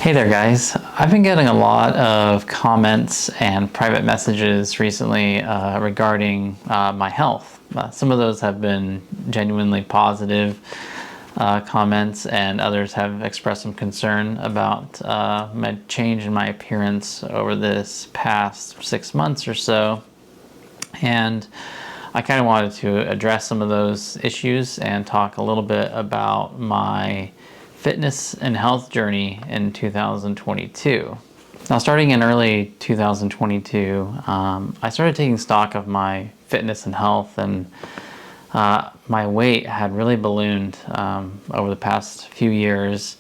Hey there guys, I've been getting a lot of comments and private messages recently regarding my health. Some of those have been genuinely positive comments, and others have expressed some concern about my change in my appearance over this past 6 months or so. And I kind of wanted to address some of those issues and talk a little bit about my fitness and health journey in 2022. Now, starting in early 2022, I started taking stock of my fitness and health, and my weight had really ballooned over the past few years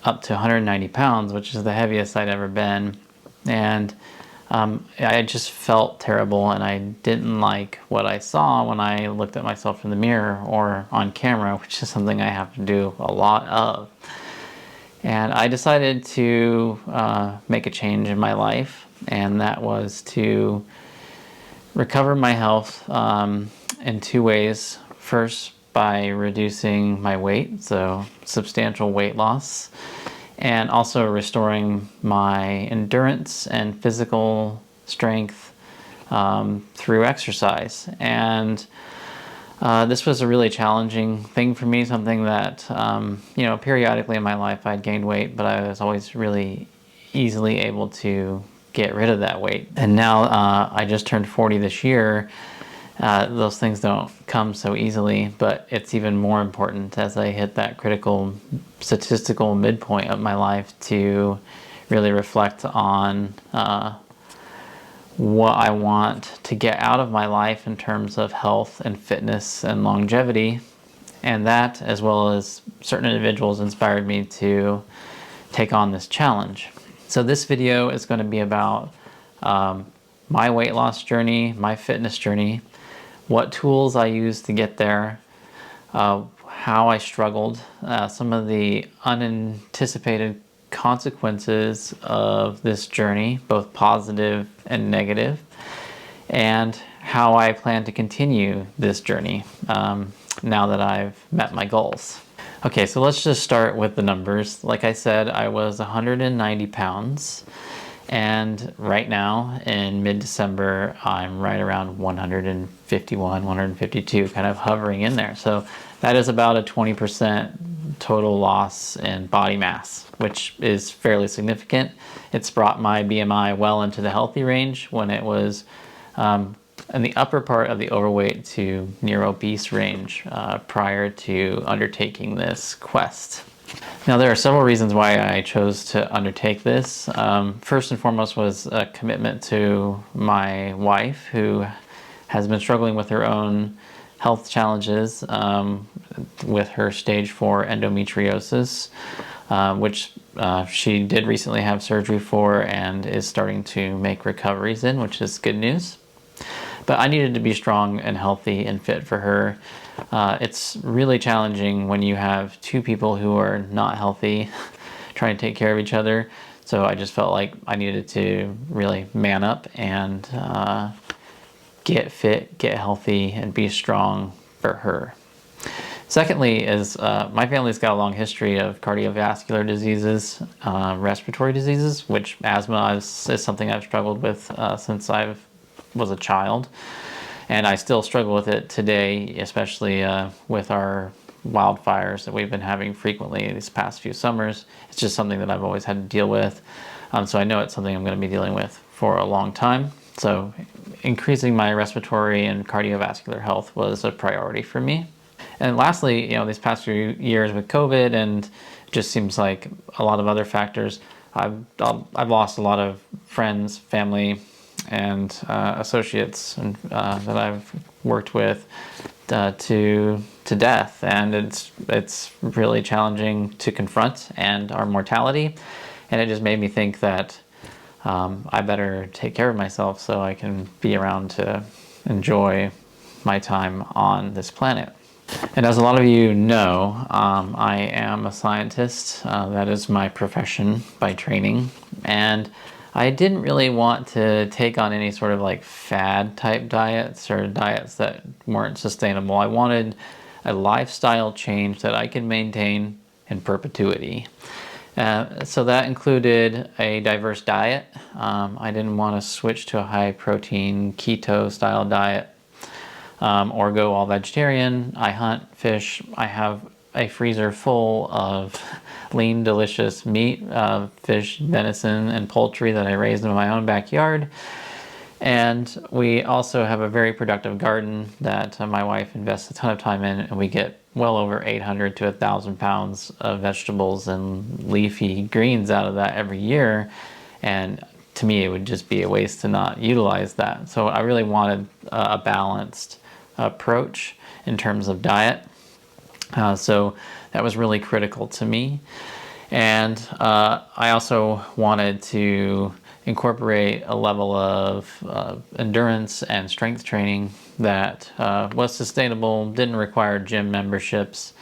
up to 190 pounds, which is the heaviest I'd ever been. And I just felt terrible, and I didn't like what I saw when I looked at myself in the mirror or on camera, which is something I have to do a lot of. And I decided to make a change in my life, and that was to recover my health in two ways. First, by reducing my weight, so substantial weight loss, and also restoring my endurance and physical strength through exercise. And this was a really challenging thing for me, something that, periodically in my life I'd gained weight, but I was always really easily able to get rid of that weight. And now I just turned 40 this year. Those things don't come so easily, but it's even more important as I hit that critical statistical midpoint of my life to really reflect on what I want to get out of my life in terms of health and fitness and longevity. And that, as well as certain individuals, inspired me to take on this challenge. So this video is going to be about my weight loss journey, my fitness journey, what tools I used to get there, how I struggled, some of the unanticipated consequences of this journey, both positive and negative, and how I plan to continue this journey now that I've met my goals. Okay, so let's just start with the numbers. Like I said, I was 190 pounds. And right now, in mid-December, I'm right around 151, 152, kind of hovering in there. So that is about a 20% total loss in body mass, which is fairly significant. It's brought my BMI well into the healthy range when it was in the upper part of the overweight to near obese range prior to undertaking this quest. Now, there are several reasons why I chose to undertake this. First and foremost was a commitment to my wife, who has been struggling with her own health challenges with her stage 4 endometriosis, which she did recently have surgery for and is starting to make recoveries in, which is good news. But I needed to be strong and healthy and fit for her. It's really challenging when you have two people who are not healthy trying to take care of each other. So I just felt like I needed to really man up and get fit, get healthy, and be strong for her. Secondly is my family's got a long history of cardiovascular diseases, respiratory diseases, which asthma is something I've struggled with since I was a child. And I still struggle with it today, especially with our wildfires that we've been having frequently these past few summers. It's just something that I've always had to deal with. So I know it's something I'm going to be dealing with for a long time. So increasing my respiratory and cardiovascular health was a priority for me. And lastly, these past few years with COVID, and it just seems like a lot of other factors, I've lost a lot of friends, family, and associates that I've worked with to death, and it's really challenging to confront, and our mortality, and it just made me think that I better take care of myself so I can be around to enjoy my time on this planet. And as a lot of you know, I am a scientist. That is my profession by training, and I didn't really want to take on any sort of like fad type diets or diets that weren't sustainable. I wanted a lifestyle change that I could maintain in perpetuity. So that included a diverse diet. I didn't want to switch to a high protein keto style diet, or go all vegetarian. I hunt, fish. I have a freezer full of lean, delicious meat, fish, venison, and poultry that I raised in my own backyard. And we also have a very productive garden that my wife invests a ton of time in, and we get well over 800 to 1,000 pounds of vegetables and leafy greens out of that every year. And to me, it would just be a waste to not utilize that. So I really wanted a balanced approach in terms of diet. So that was really critical to me. And I also wanted to incorporate a level of endurance and strength training that was sustainable, didn't require gym memberships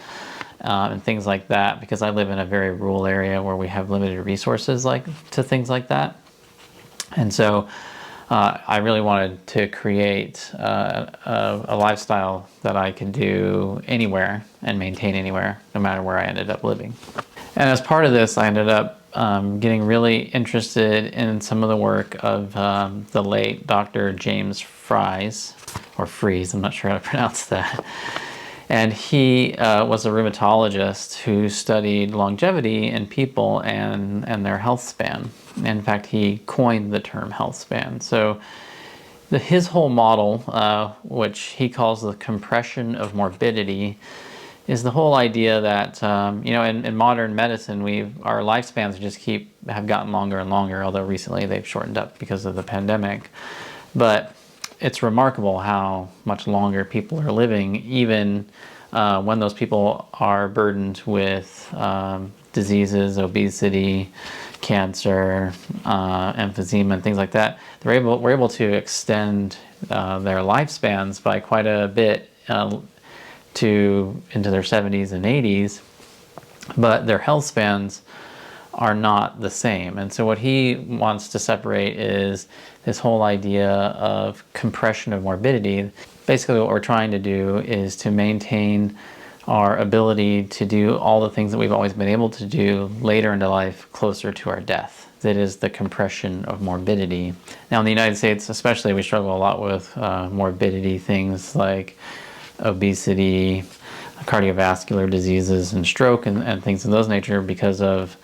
and things like that, because I live in a very rural area where we have limited resources to things like that. And so I really wanted to create a lifestyle that I could do anywhere and maintain anywhere, no matter where I ended up living. And as part of this, I ended up getting really interested in some of the work of the late Dr. James Fries, or Fries, I'm not sure how to pronounce that. And he was a rheumatologist who studied longevity in people and their health span. In fact, he coined the term health span. So his whole model, which he calls the compression of morbidity, is the whole idea that in modern medicine, our lifespans have gotten longer and longer, although recently they've shortened up because of the pandemic. But it's remarkable how much longer people are living, even when those people are burdened with diseases, obesity, cancer, emphysema, and things like that. We're able to extend their lifespans by quite a bit into their 70s and 80s, but their health spans are not the same. And so what he wants to separate is this whole idea of compression of morbidity. Basically what we're trying to do is to maintain our ability to do all the things that we've always been able to do later into life, closer to our death. That is the compression of morbidity. Now in the United States especially, we struggle a lot with morbidity, things like obesity, cardiovascular diseases, and stroke, and things of those nature, because of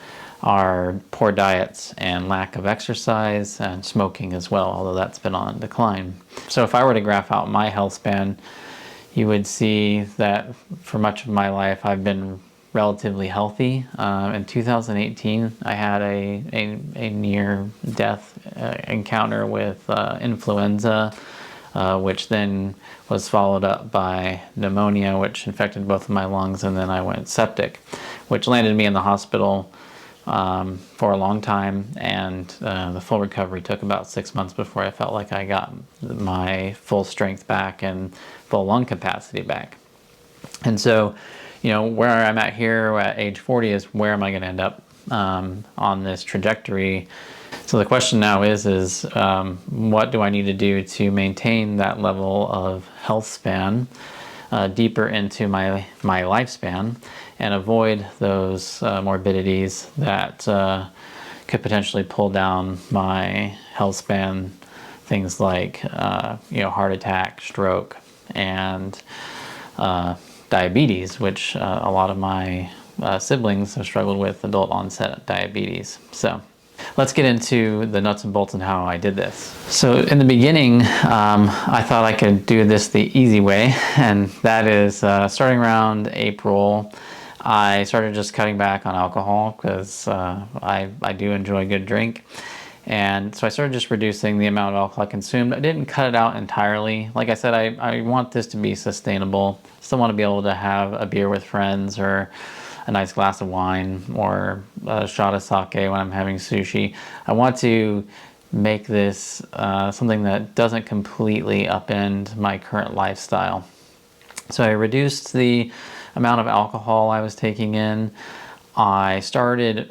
our poor diets and lack of exercise, and smoking as well, although that's been on decline. So if I were to graph out my health span, you would see that for much of my life I've been relatively healthy. In 2018 I had a near-death encounter with influenza, which then was followed up by pneumonia, which infected both of my lungs, and then I went septic, which landed me in the hospital for a long time, and the full recovery took about 6 months before I felt like I got my full strength back and full lung capacity back. And so, where I'm at here at age 40 is where am I going to end up on this trajectory. So the question now is what do I need to do to maintain that level of health span deeper into my lifespan, and avoid those morbidities that could potentially pull down my health span, things like heart attack, stroke, and diabetes, which a lot of my siblings have struggled with adult onset diabetes. So let's get into the nuts and bolts and how I did this. So in the beginning, I thought I could do this the easy way, and that is starting around April, I started just cutting back on alcohol, because I do enjoy a good drink. And so I started just reducing the amount of alcohol I consumed. I didn't cut it out entirely. Like I said, I want this to be sustainable. Still want to be able to have a beer with friends, or a nice glass of wine, or a shot of sake when I'm having sushi. I want to make this something that doesn't completely upend my current lifestyle. So I reduced the amount of alcohol I was taking in. I started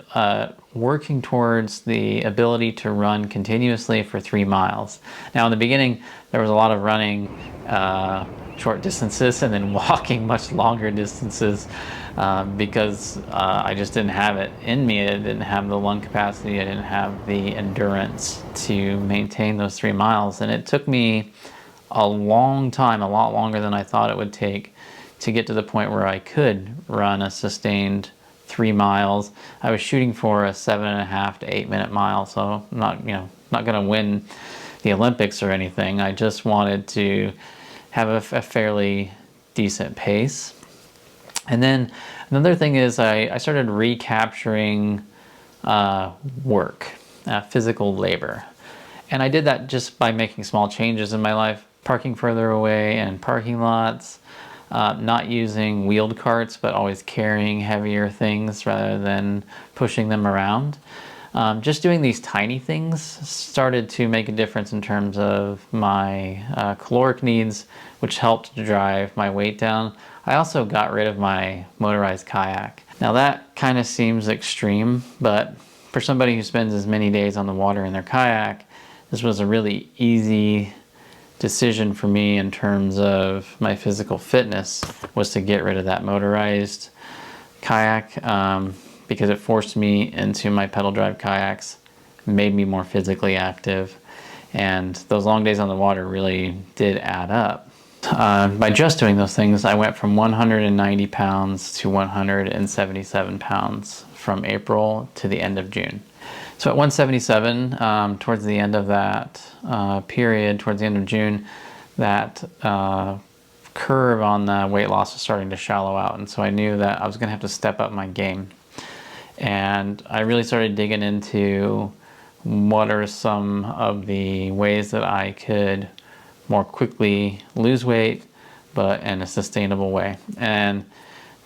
working towards the ability to run continuously for 3 miles. Now in the beginning, there was a lot of running short distances, and then walking much longer distances. because I just didn't have it in me. I didn't have the lung capacity. I didn't have the endurance to maintain those 3 miles. And it took me a long time, a lot longer than I thought it would take, to get to the point where I could run a sustained 3 miles. I was shooting for a 7.5 to 8 minute mile, so I'm not, not going to win the Olympics or anything. I just wanted to have a fairly decent pace. And then another thing is I started recapturing work, physical labor. And I did that just by making small changes in my life, parking further away in parking lots, not using wheeled carts, but always carrying heavier things rather than pushing them around. Just doing these tiny things started to make a difference in terms of my caloric needs, which helped to drive my weight down. I also got rid of my motorized kayak. Now that kind of seems extreme, but for somebody who spends as many days on the water in their kayak, this was a really easy decision for me in terms of my physical fitness, was to get rid of that motorized kayak, because it forced me into my pedal drive kayaks, made me more physically active, and those long days on the water really did add up. By just doing those things, I went from 190 pounds to 177 pounds from April to the end of June. So at 177, towards the end of that period, towards the end of June, that curve on the weight loss was starting to shallow out, and so I knew that I was going to have to step up my game. And I really started digging into what are some of the ways that I could more quickly lose weight, but in a sustainable way. And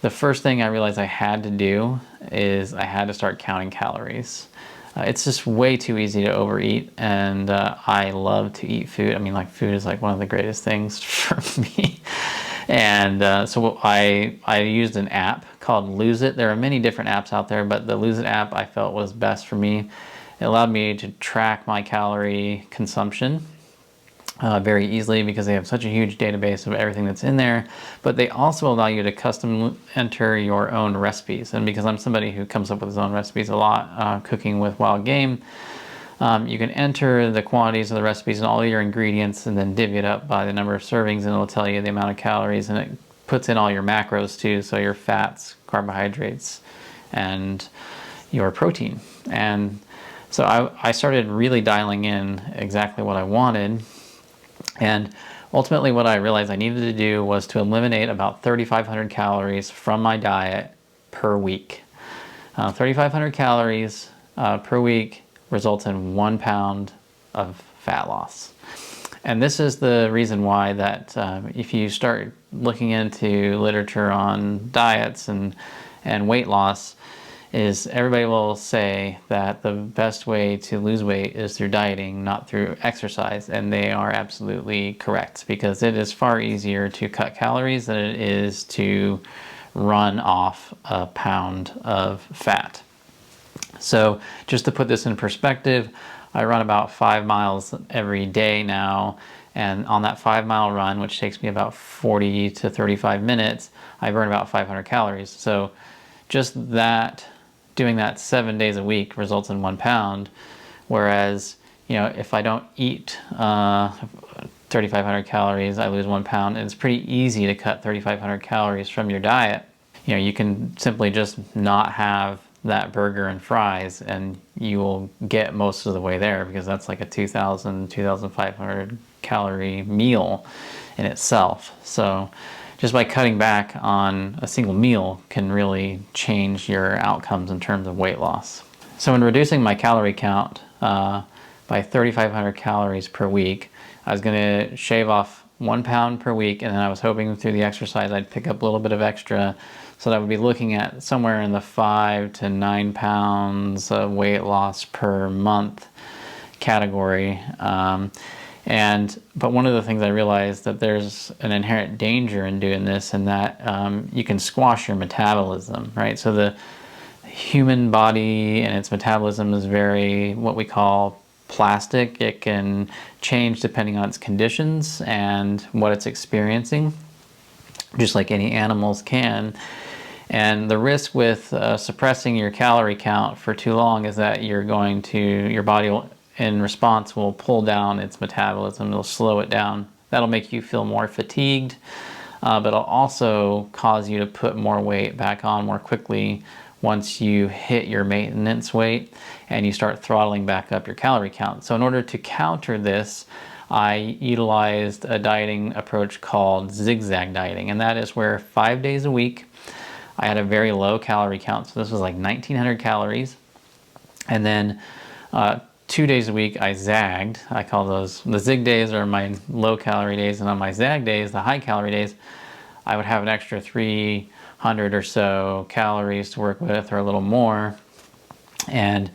the first thing I realized I had to do is I had to start counting calories. It's just way too easy to overeat, and I love to eat food. I mean, like, food is like one of the greatest things for me. And so I used an app called Lose It. There are many different apps out there, but the Lose It app I felt was best for me. It allowed me to track my calorie consumption very easily, because they have such a huge database of everything that's in there, but they also allow you to custom enter your own recipes. And because I'm somebody who comes up with his own recipes a lot, cooking with wild game, you can enter the quantities of the recipes and all your ingredients, and then divvy it up by the number of servings, and it'll tell you the amount of calories, and it puts in all your macros too, so your fats, carbohydrates, and your protein. And so I started really dialing in exactly what I wanted. And ultimately what I realized I needed to do was to eliminate about 3,500 calories from my diet per week. 3,500 calories per week results in 1 pound of fat loss. And this is the reason why that if you start looking into literature on diets and weight loss, is everybody will say that the best way to lose weight is through dieting, not through exercise. And they are absolutely correct, because it is far easier to cut calories than it is to run off a pound of fat. So just to put this in perspective, I run about 5 miles every day now, and on that 5 mile run, which takes me about 40 to 35 minutes, I burn about 500 calories. So just that, doing that 7 days a week results in 1 pound. Whereas, if I don't eat 3,500 calories, I lose 1 pound. And it's pretty easy to cut 3,500 calories from your diet. You can simply just not have that burger and fries, and you will get most of the way there, because that's like a 2,000, 2,500 calorie meal in itself. So just by cutting back on a single meal can really change your outcomes in terms of weight loss. So in reducing my calorie count by 3,500 calories per week, I was going to shave off 1 pound per week, and then I was hoping through the exercise I'd pick up a little bit of extra, so that I would be looking at somewhere in the 5 to 9 pounds of weight loss per month category. But one of the things I realized, that there's an inherent danger in doing this, and that you can squash your metabolism, right? So the human body and its metabolism is very, what we call, plastic. It can change depending on its conditions and what it's experiencing, just like any animals can. And the risk with suppressing your calorie count for too long is that your body will, in response, will pull down its metabolism. It'll slow it down. That'll make you feel more fatigued, but it'll also cause you to put more weight back on more quickly once you hit your maintenance weight and you start throttling back up your calorie count. So in order to counter this, I utilized a dieting approach called zigzag dieting, and that is where 5 days a week I had a very low calorie count. So this was like 1900 calories. And then 2 days a week I zagged. I call those, the zig days are my low calorie days, and on my zag days, the high calorie days, I would have an extra 300 or so calories to work with, or a little more. And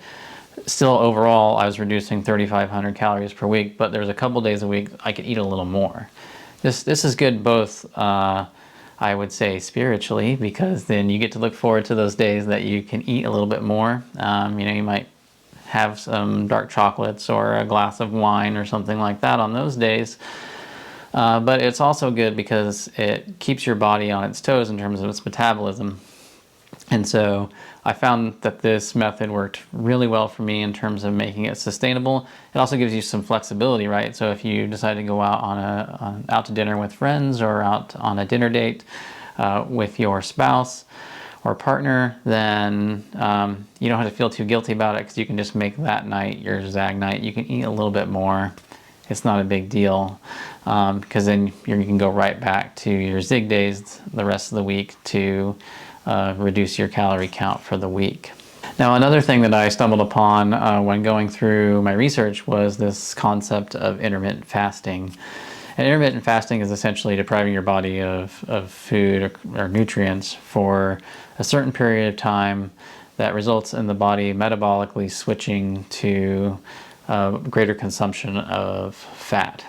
still overall I was reducing 3,500 calories per week, but there's a couple days a week I could eat a little more. This is good both, I would say, spiritually, because then you get to look forward to those days that you can eat a little bit more. You might have some dark chocolates or a glass of wine or something like that on those days. But it's also good because it keeps your body on its toes in terms of its metabolism. And so I found that this method worked really well for me in terms of making it sustainable. It also gives you some flexibility, right? So if you decide to go out out to dinner with friends, or out on a dinner date with your spouse or partner, then you don't have to feel too guilty about it, because you can just make that night your zag night. You can eat a little bit more. It's not a big deal, because then you can go right back to your zig days the rest of the week to reduce your calorie count for the week. Now, another thing that I stumbled upon when going through my research was this concept of intermittent fasting. And intermittent fasting is essentially depriving your body of food or nutrients for a certain period of time that results in the body metabolically switching to greater consumption of fat.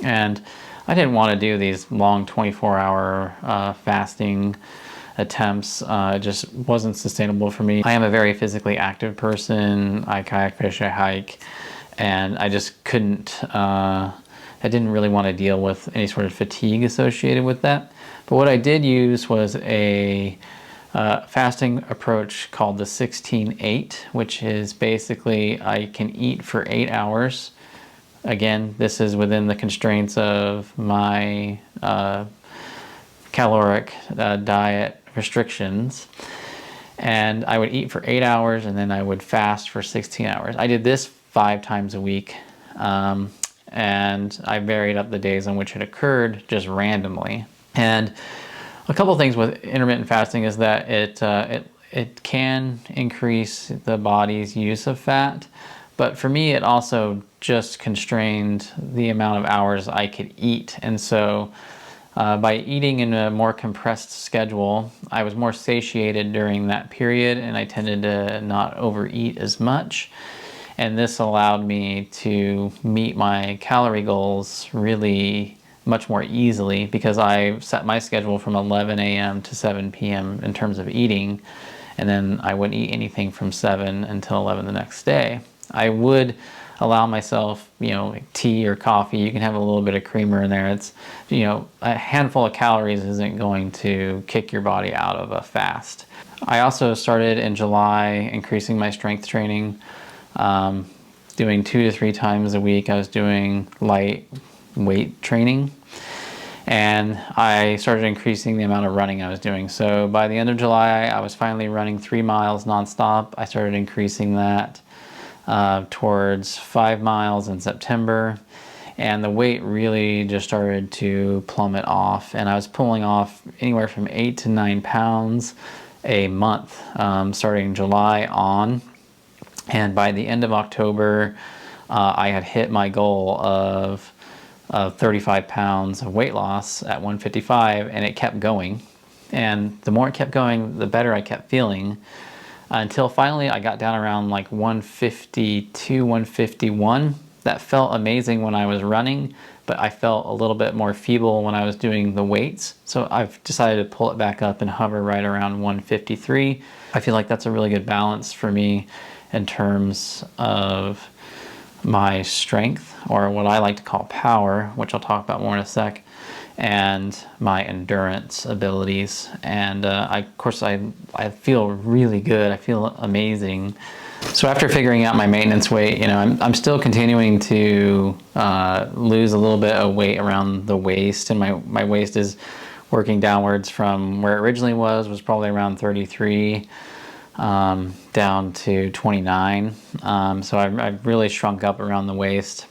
And I didn't want to do these long 24-hour fasting attempts. It just wasn't sustainable for me. I am a very physically active person. I kayak, fish, I hike, and I just couldn't, I didn't really want to deal with any sort of fatigue associated with that. But what I did use was a fasting approach called the 16-8, which is basically I can eat for 8 hours. Again, this is within the constraints of my caloric diet restrictions, and I would eat for 8 hours, and then I would fast for 16 hours. I did this 5 times a week, and I varied up the days on which it occurred just randomly. And a couple things with intermittent fasting is that it can increase the body's use of fat, but for me it also just constrained the amount of hours I could eat. And so by eating in a more compressed schedule, I was more satiated during that period, and I tended to not overeat as much. And this allowed me to meet my calorie goals really much more easily, because I set my schedule from 11 a.m. to 7 p.m. in terms of eating, and then I wouldn't eat anything from 7 until 11 the next day. I would allow myself, like tea or coffee. You can have a little bit of creamer in there. It's, a handful of calories isn't going to kick your body out of a fast. I also started in July increasing my strength training, doing 2 to 3 times a week. I was doing light weight training, and I started increasing the amount of running I was doing. So by the end of July, I was finally running 3 miles nonstop. I started increasing that towards 5 miles in September, and the weight really just started to plummet off, and I was pulling off anywhere from 8 to 9 pounds a month, starting July on. And by the end of October, I had hit my goal of 35 pounds of weight loss at 155, and it kept going. And the more it kept going, the better I kept feeling, until finally I got down around like 152, 151. That felt amazing when I was running, but I felt a little bit more feeble when I was doing the weights. So I've decided to pull it back up and hover right around 153. I feel like that's a really good balance for me in terms of my strength, or what I like to call power, which I'll talk about more in a sec, and my endurance abilities. And of course, I feel really good. I feel amazing. So after figuring out my maintenance weight, you know, I'm still continuing to lose a little bit of weight around the waist, and my waist is working downwards from where it originally was probably around 33 down to 29. So I've really shrunk up around the waist,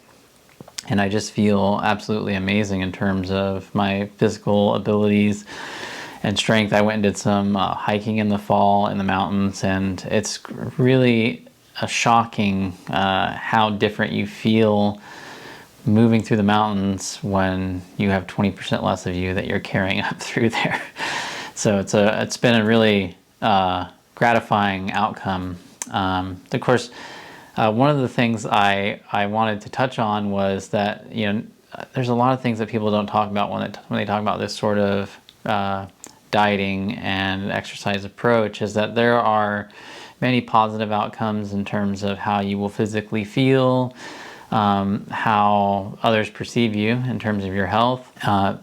and I just feel absolutely amazing in terms of my physical abilities and strength. I went and did some hiking in the fall in the mountains, and it's really shocking how different you feel moving through the mountains when you have 20% less of you that you're carrying up through there. So it's been a really gratifying outcome. Of course, one of the things I wanted to touch on was that, you know, there's a lot of things that people don't talk about when they talk about this sort of dieting and exercise approach, is that there are many positive outcomes in terms of how you will physically feel, how others perceive you in terms of your health.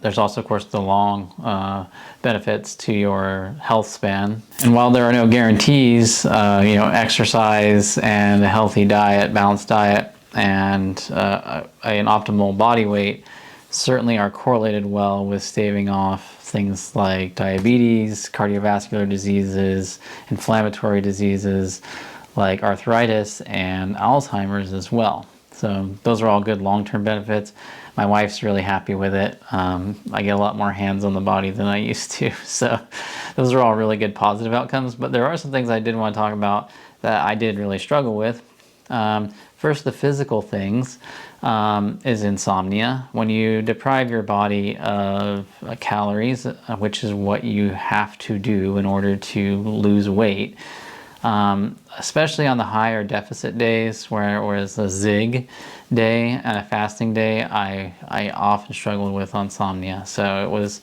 There's also, of course, the long benefits to your health span. And while there are no guarantees, you know, exercise and a healthy diet, balanced diet, and an optimal body weight certainly are correlated well with staving off things like diabetes, cardiovascular diseases, inflammatory diseases like arthritis and Alzheimer's as well. So those are all good long-term benefits. My wife's really happy with it. I get a lot more hands on the body than I used to. So those are all really good positive outcomes. But there are some things I did want to talk about that I did really struggle with. First, the physical things is insomnia. When you deprive your body of calories, which is what you have to do in order to lose weight, especially on the higher deficit days, whereas a zig day and a fasting day, I often struggled with insomnia. So it was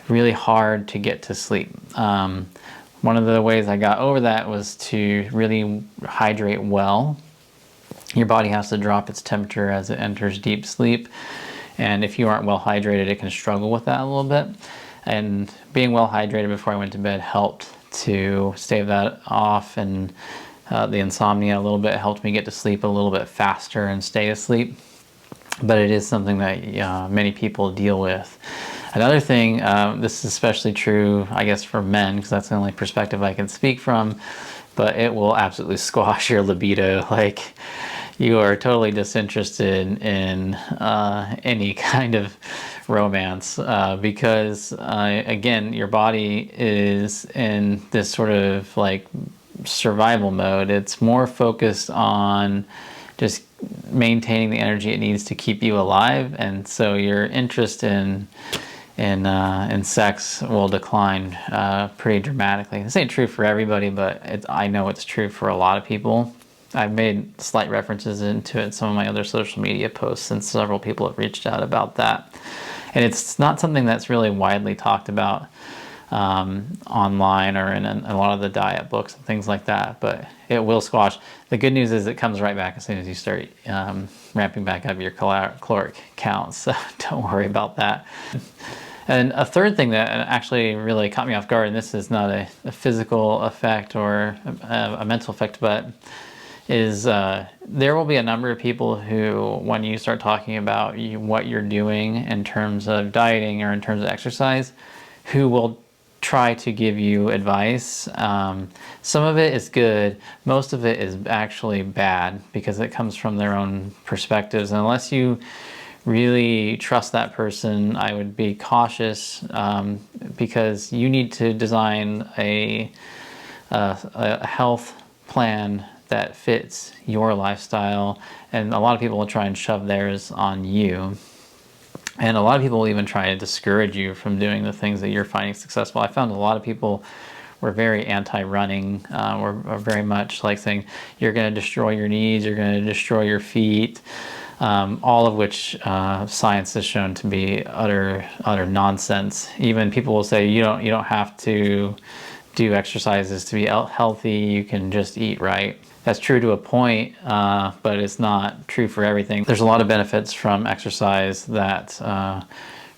really hard to get to sleep. One of the ways I got over that was to really hydrate well. Your body has to drop its temperature as it enters deep sleep, and if you aren't well hydrated, it can struggle with that a little bit. And being well hydrated before I went to bed helped to stave that off, and the insomnia a little bit helped me get to sleep a little bit faster and stay asleep. But it is something that many people deal with. Another thing, this is especially true, I guess, for men, because that's the only perspective I can speak from, but it will absolutely squash your libido. Like, you are totally disinterested in any kind of romance because, again, your body is in this sort of like survival mode. It's more focused on just maintaining the energy it needs to keep you alive, and so your interest in sex will decline pretty dramatically. This ain't true for everybody, but I know it's true for a lot of people. I've made slight references into it in some of my other social media posts, and several people have reached out about that. And it's not something that's really widely talked about online or in a lot of the diet books and things like that, but it will squash. The good news is it comes right back as soon as you start ramping back up your caloric counts, so don't worry about that. And a third thing that actually really caught me off guard, and this is not a physical effect or a mental effect, but is there will be a number of people who, when you start talking about what you're doing in terms of dieting or in terms of exercise, who will try to give you advice. Some of it is good. Most of it is actually bad because it comes from their own perspectives. And unless you really trust that person, I would be cautious because you need to design a health plan that fits your lifestyle, and a lot of people will try and shove theirs on you. And a lot of people will even try to discourage you from doing the things that you're finding successful. I found a lot of people were very anti-running, or very much like saying, you're going to destroy your knees, you're going to destroy your feet, all of which science has shown to be utter nonsense. Even people will say, you don't have to do exercises to be healthy, you can just eat right. That's true to a point, but it's not true for everything. There's a lot of benefits from exercise that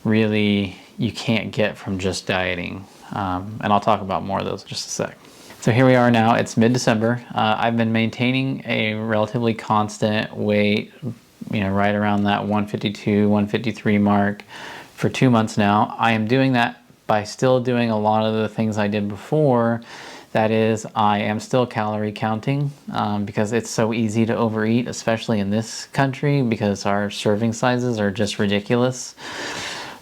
really you can't get from just dieting. And I'll talk about more of those in just a sec. So here we are now, it's mid-December. I've been maintaining a relatively constant weight, right around that 152, 153 mark for 2 months now. I am doing that by still doing a lot of the things I did before. That is, I am still calorie counting because it's so easy to overeat, especially in this country because our serving sizes are just ridiculous.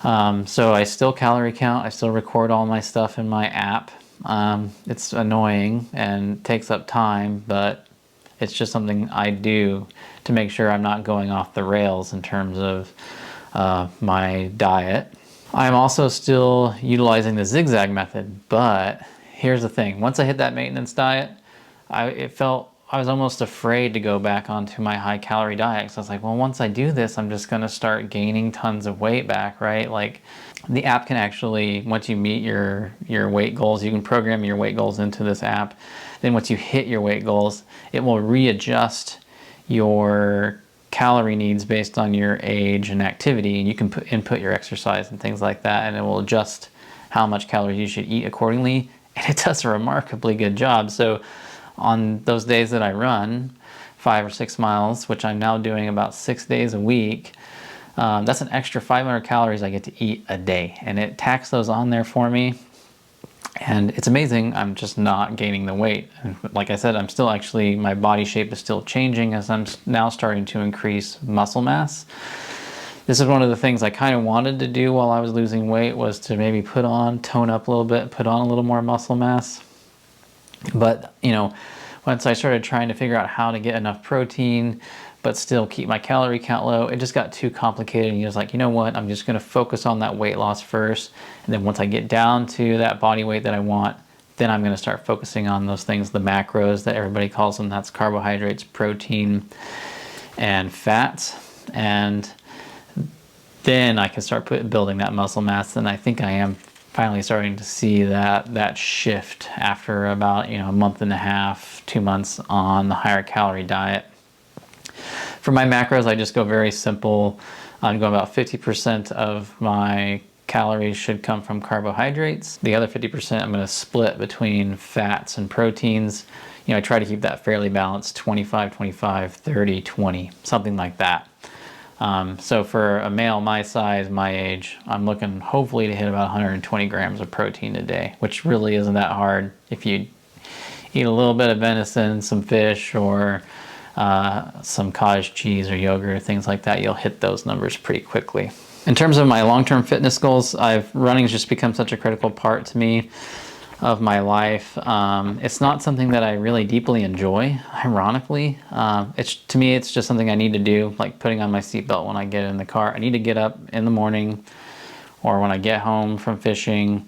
So I still calorie count. I still record all my stuff in my app. It's annoying and takes up time, but it's just something I do to make sure I'm not going off the rails in terms of my diet. I'm also still utilizing the zigzag method, but here's the thing. Once I hit that maintenance diet, I was almost afraid to go back onto my high calorie diet. So I was like, well, once I do this, I'm just gonna start gaining tons of weight back, right? Like the app can actually, once you meet your weight goals, you can program your weight goals into this app. Then once you hit your weight goals, it will readjust your calorie needs based on your age and activity, and you can input your exercise and things like that, and it will adjust how much calories you should eat accordingly, and it does a remarkably good job. So on those days that I run 5 or 6 miles, which I'm now doing about 6 days a week, that's an extra 500 calories I get to eat a day, and it tacks those on there for me. And it's amazing, I'm just not gaining the weight. And like I said, I'm still actually, my body shape is still changing as I'm now starting to increase muscle mass. This is one of the things I kind of wanted to do while I was losing weight, was to maybe tone up a little bit, put on a little more muscle mass. But, once I started trying to figure out how to get enough protein, but still keep my calorie count low, it just got too complicated. And he was like, you know what, I'm just gonna focus on that weight loss first. And then once I get down to that body weight that I want, then I'm gonna start focusing on those things, the macros that everybody calls them. That's carbohydrates, protein, and fats. And then I can start building that muscle mass. And I think I am finally starting to see that shift after about a month and a half, 2 months on the higher calorie diet. For my macros, I just go very simple. I'm going about 50% of my calories should come from carbohydrates. The other 50% I'm going to split between fats and proteins. I try to keep that fairly balanced, 25, 25, 30, 20, something like that. So for a male my size, my age, I'm looking hopefully to hit about 120 grams of protein a day, which really isn't that hard. If you eat a little bit of venison, some fish, or some cottage cheese or yogurt or things like that, you'll hit those numbers pretty quickly. In terms of my long-term fitness goals, running's just become such a critical part to me of my life. It's not something that I really deeply enjoy, ironically. To me, it's just something I need to do, like putting on my seatbelt when I get in the car. I need to get up in the morning, or when I get home from fishing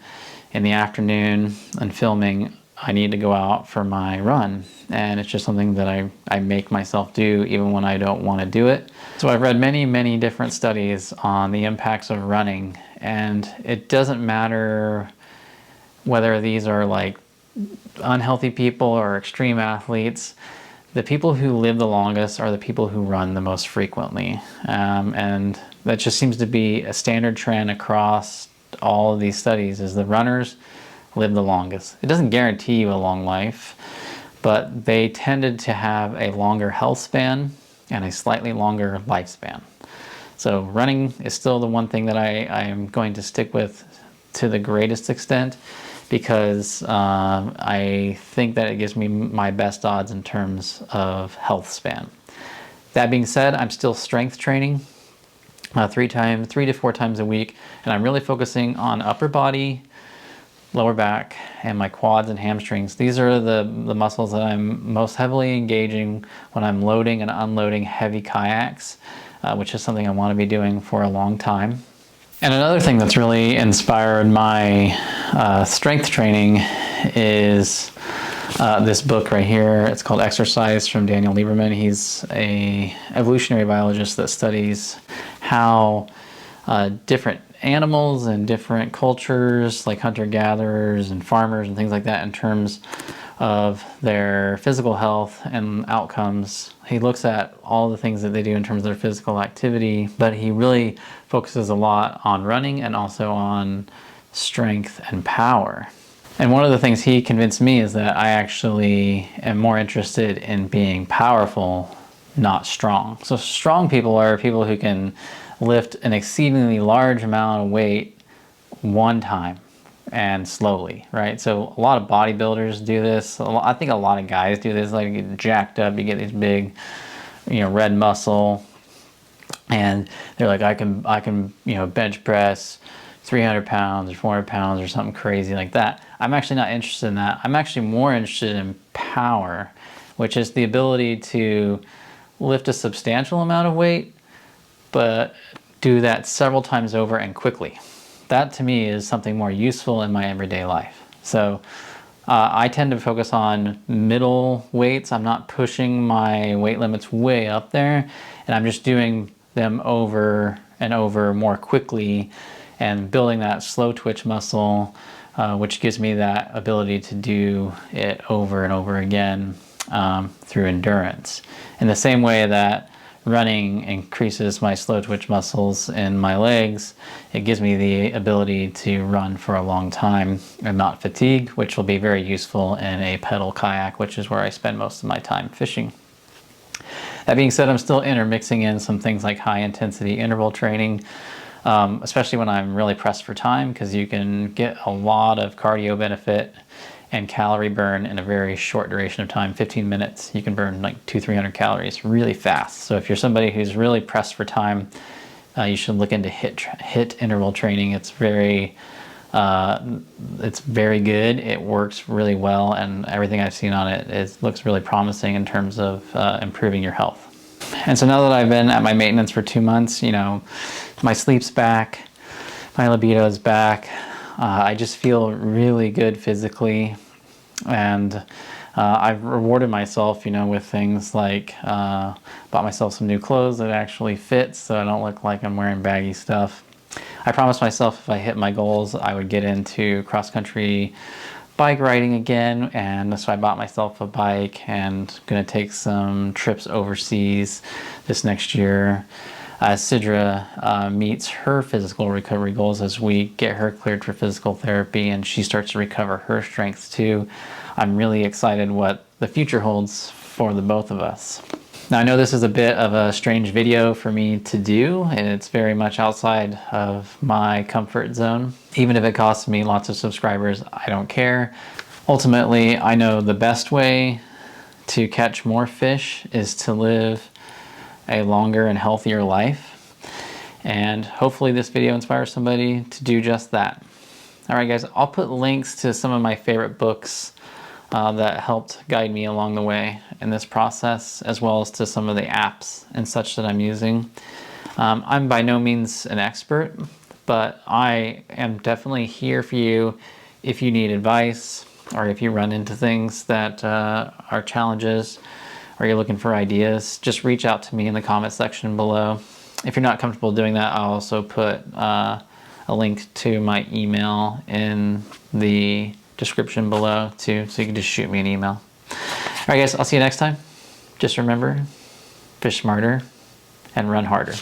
in the afternoon and filming, I need to go out for my run. And it's just something that I make myself do even when I don't want to do it. So I've read many, many different studies on the impacts of running, and it doesn't matter whether these are like unhealthy people or extreme athletes. The people who live the longest are the people who run the most frequently. And that just seems to be a standard trend across all of these studies, is the runners live the longest. It doesn't guarantee you a long life, but they tended to have a longer health span and a slightly longer lifespan. So running is still the one thing that I am going to stick with to the greatest extent, because I think that it gives me my best odds in terms of health span. That being said, I'm still strength training 3 to 4 times a week, and I'm really focusing on upper body, lower back, and my quads and hamstrings. These are the muscles that I'm most heavily engaging when I'm loading and unloading heavy kayaks, which is something I want to be doing for a long time. And another thing that's really inspired my strength training is this book right here. It's called Exercise, from Daniel Lieberman. He's an evolutionary biologist that studies how different animals and different cultures, like hunter-gatherers and farmers and things like that, in terms of their physical health and outcomes. He looks at all the things that they do in terms of their physical activity, but he really focuses a lot on running and also on strength and power. And one of the things he convinced me is that I actually am more interested in being powerful, not strong. So strong people are people who can lift an exceedingly large amount of weight one time and slowly, right? So a lot of bodybuilders do this. I think a lot of guys do this. Like, you get jacked up, you get these big, red muscle, and they're like, I can, bench press 300 pounds or 400 pounds or something crazy like that. I'm actually not interested in that. I'm actually more interested in power, which is the ability to lift a substantial amount of weight, but do that several times over and quickly. That to me is something more useful in my everyday life. So I tend to focus on middle weights. I'm not pushing my weight limits way up there, and I'm just doing them over and over more quickly and building that slow twitch muscle, which gives me that ability to do it over and over again through endurance. In the same way that running increases my slow twitch muscles in my legs, it gives me the ability to run for a long time and not fatigue, which will be very useful in a pedal kayak, which is where I spend most of my time fishing. That being said, I'm still intermixing in some things like high intensity interval training, especially when I'm really pressed for time, because you can get a lot of cardio benefit and calorie burn in a very short duration of time. 15 minutes, you can burn like 200-300 calories really fast. So if you're somebody who's really pressed for time, you should look into HIIT interval training. It's very good. It works really well, and everything I've seen on it looks really promising in terms of improving your health. And so now that I've been at my maintenance for 2 months, my sleep's back, my libido's back. I just feel really good physically, and I've rewarded myself, with things like bought myself some new clothes that actually fit, so I don't look like I'm wearing baggy stuff. I promised myself if I hit my goals, I would get into cross-country bike riding again, and so I bought myself a bike and gonna take some trips overseas this next year. Sidra meets her physical recovery goals as we get her cleared for physical therapy, and she starts to recover her strength too. I'm really excited what the future holds for the both of us. Now, I know this is a bit of a strange video for me to do, and it's very much outside of my comfort zone. Even if it costs me lots of subscribers, I don't care. Ultimately, I know the best way to catch more fish is to live a longer and healthier life, and hopefully this video inspires somebody to do just that. All right, guys, I'll put links to some of my favorite books that helped guide me along the way in this process, as well as to some of the apps and such that I'm using. I'm by no means an expert, but I am definitely here for you if you need advice, or if you run into things that are challenges, or you're looking for ideas. Just reach out to me in the comment section below. If you're not comfortable doing that, I'll also put a link to my email in the description below too, so you can just shoot me an email. All right, guys, I'll see you next time. Just remember, fish smarter and run harder.